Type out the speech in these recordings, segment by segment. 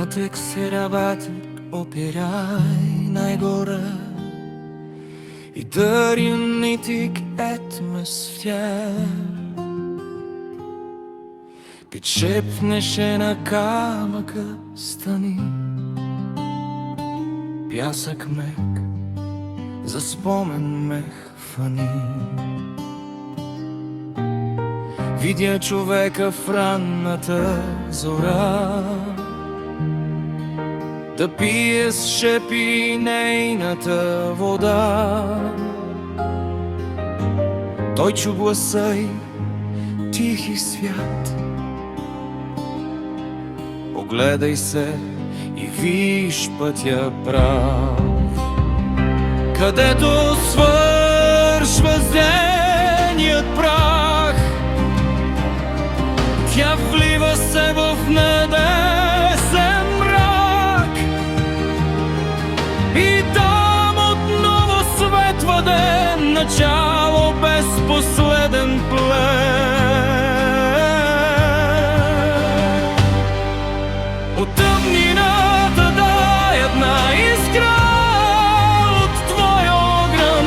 Отвек се работят, опирай най-горе и дареник етмес в тях. Keď šepneš na камъка стани, пясък мек, за спомен мех фани. Видя човека в ранната зора, да пие с шепи нейната вода. Той чу гласа й, тихи свят. Огледай се и виж пътя прав, където свършва зеленият прах. Тя влива се в небесен мрак и там отново светва ден, начало без последен плен. От тъмнината дай една искра, от твоя огън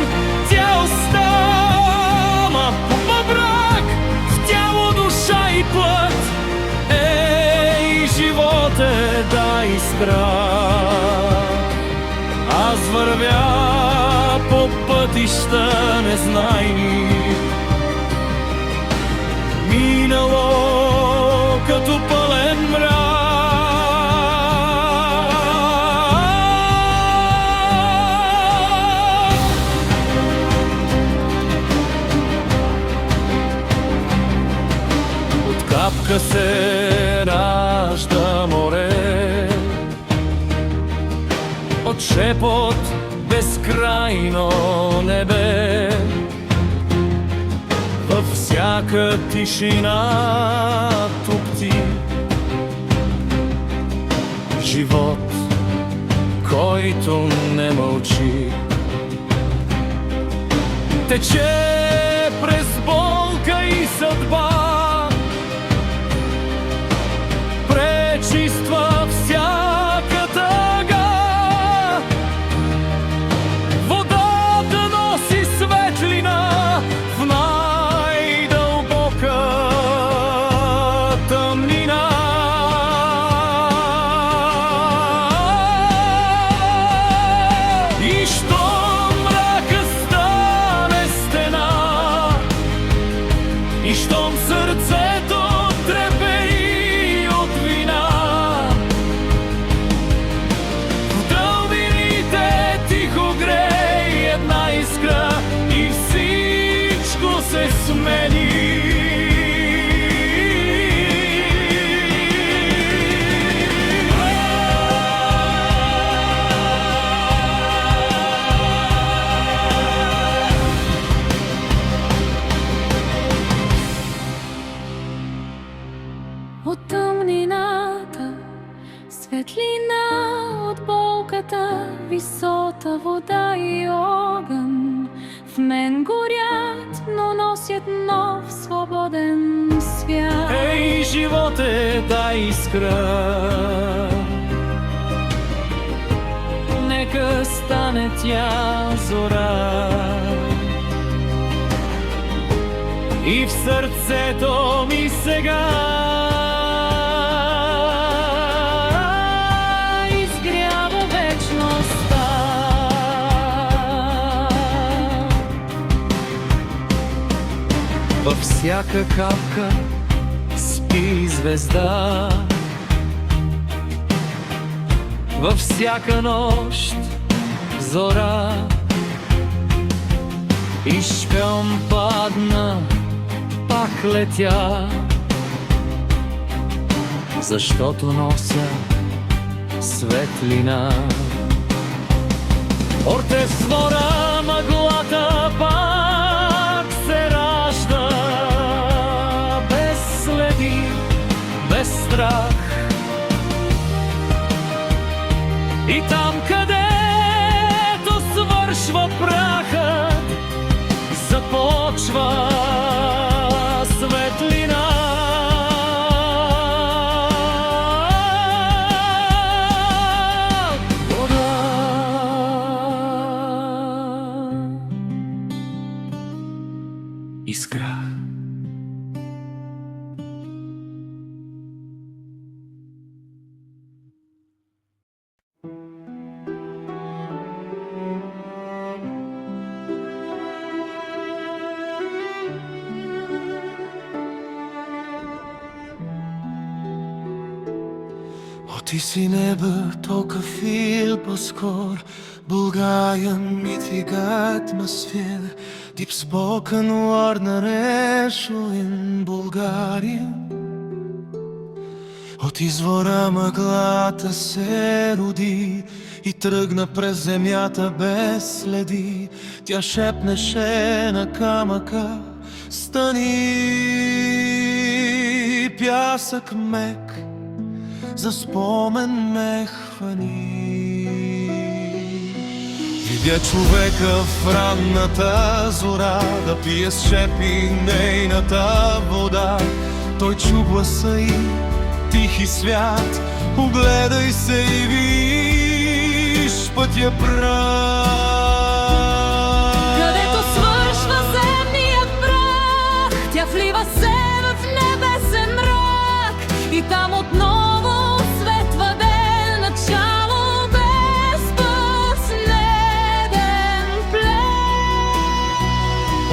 тя остана по брак, в тяло, душа и плът. Ей, животе, дай страх. Аз вървя по пътища незнайни, минало като пълен мрак. От капка се ражда море, от шепот безкрайно небе. Във всяка тишина тупти живот, който не мълчи. Тече през болка и съдба, пречиства всяка тъга. Водата носи светлина в най-дълбока тъмнина. И щом мрака стане стена, и щом сърцето трепери от вина, в дълбините тихо грей една искра и всичко се смени. От тъмнината светлина, от болката висота, вода и огън в мен горят, но носят нов свободен свят. Ей, животе, дай искра, нека стане тя зора и в сърцето ми сега Изгрява вечността. във всяка капка спи звезда, във всяка нощ зора. И щом падна, пак летя, защото нося светлина. Ортес вора мъглата пак се ражда, без следи, без страх. И там, където свършва прахът, започва светлина. искра. Otizi nebătocă fil păscor, Bulgajan mitigat atmosfär, Deep spoken word на решу in Bulgaria. От извора мъглата се роди и тръгна през земята без следи. Тя шепнеше на камъка: стани, пясък мек, за спомен ме хвани. Видя човека в ранната зора да пие с шепи нейната вода. Той чу гласа й: тихи свят, огледай се и виж пътя прав. Където свършва земният прах, тя влива се в небесен мрак и там отново светва ден, начало без последен плен.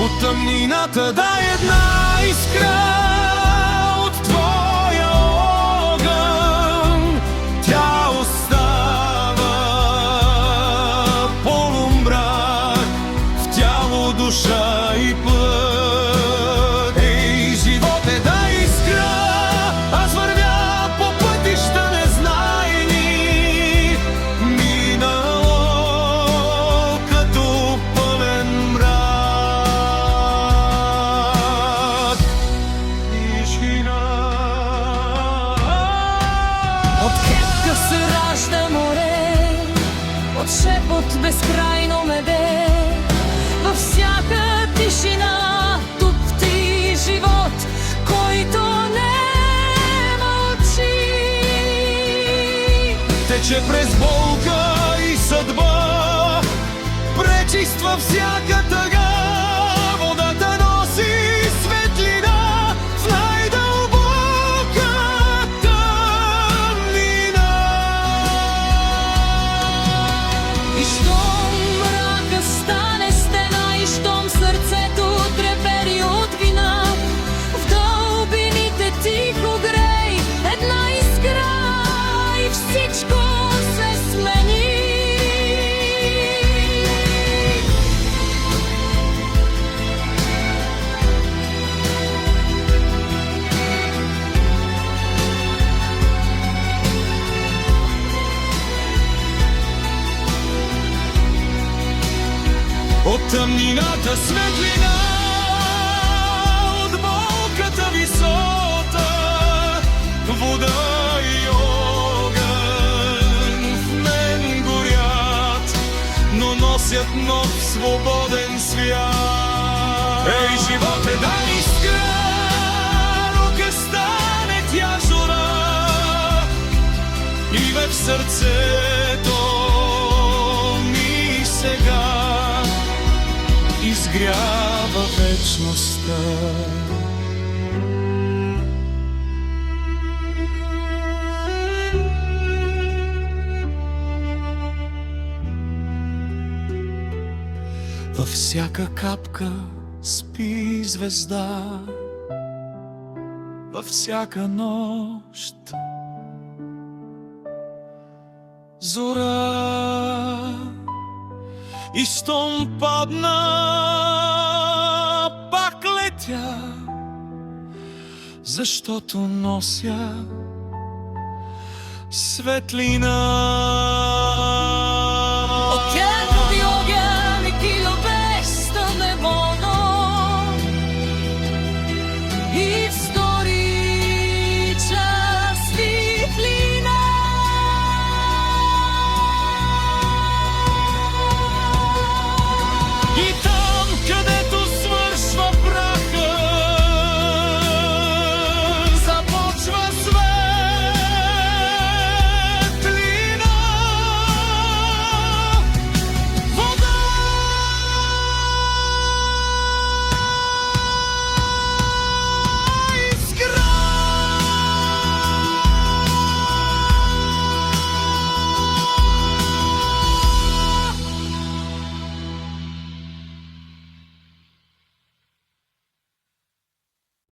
От тъмнината дай една искра от твоя огън. Тя остава полумрак в тяло, душа и плът. Ей, животе, дай искра, аз вървя по пътища незнайни, минало като пълен мрак. Тишина. От клетка се ражда море, от шепот безкрайно меде. Във всяка тишина тупти живот, който не мълчи. Тече през болка и съдба, пречиства всяка тъга. Водата носи светлина в най-дълбока тъмнина. И щом мрака стане стена, и щом сърцето трепери от вина, в дълбините тихо грей една искра и всичко се смени. От тъмнината светлина, от болката висота, вода и огън в мен горят, но носят нов свободен свят. Ей, животе, дай искра, нека стане тя жора и в сърцето ми сега изгрява вечността. Във всяка капка спи звезда, във всяка нощ зора. И щом падна, пак летя, защото нося светлина.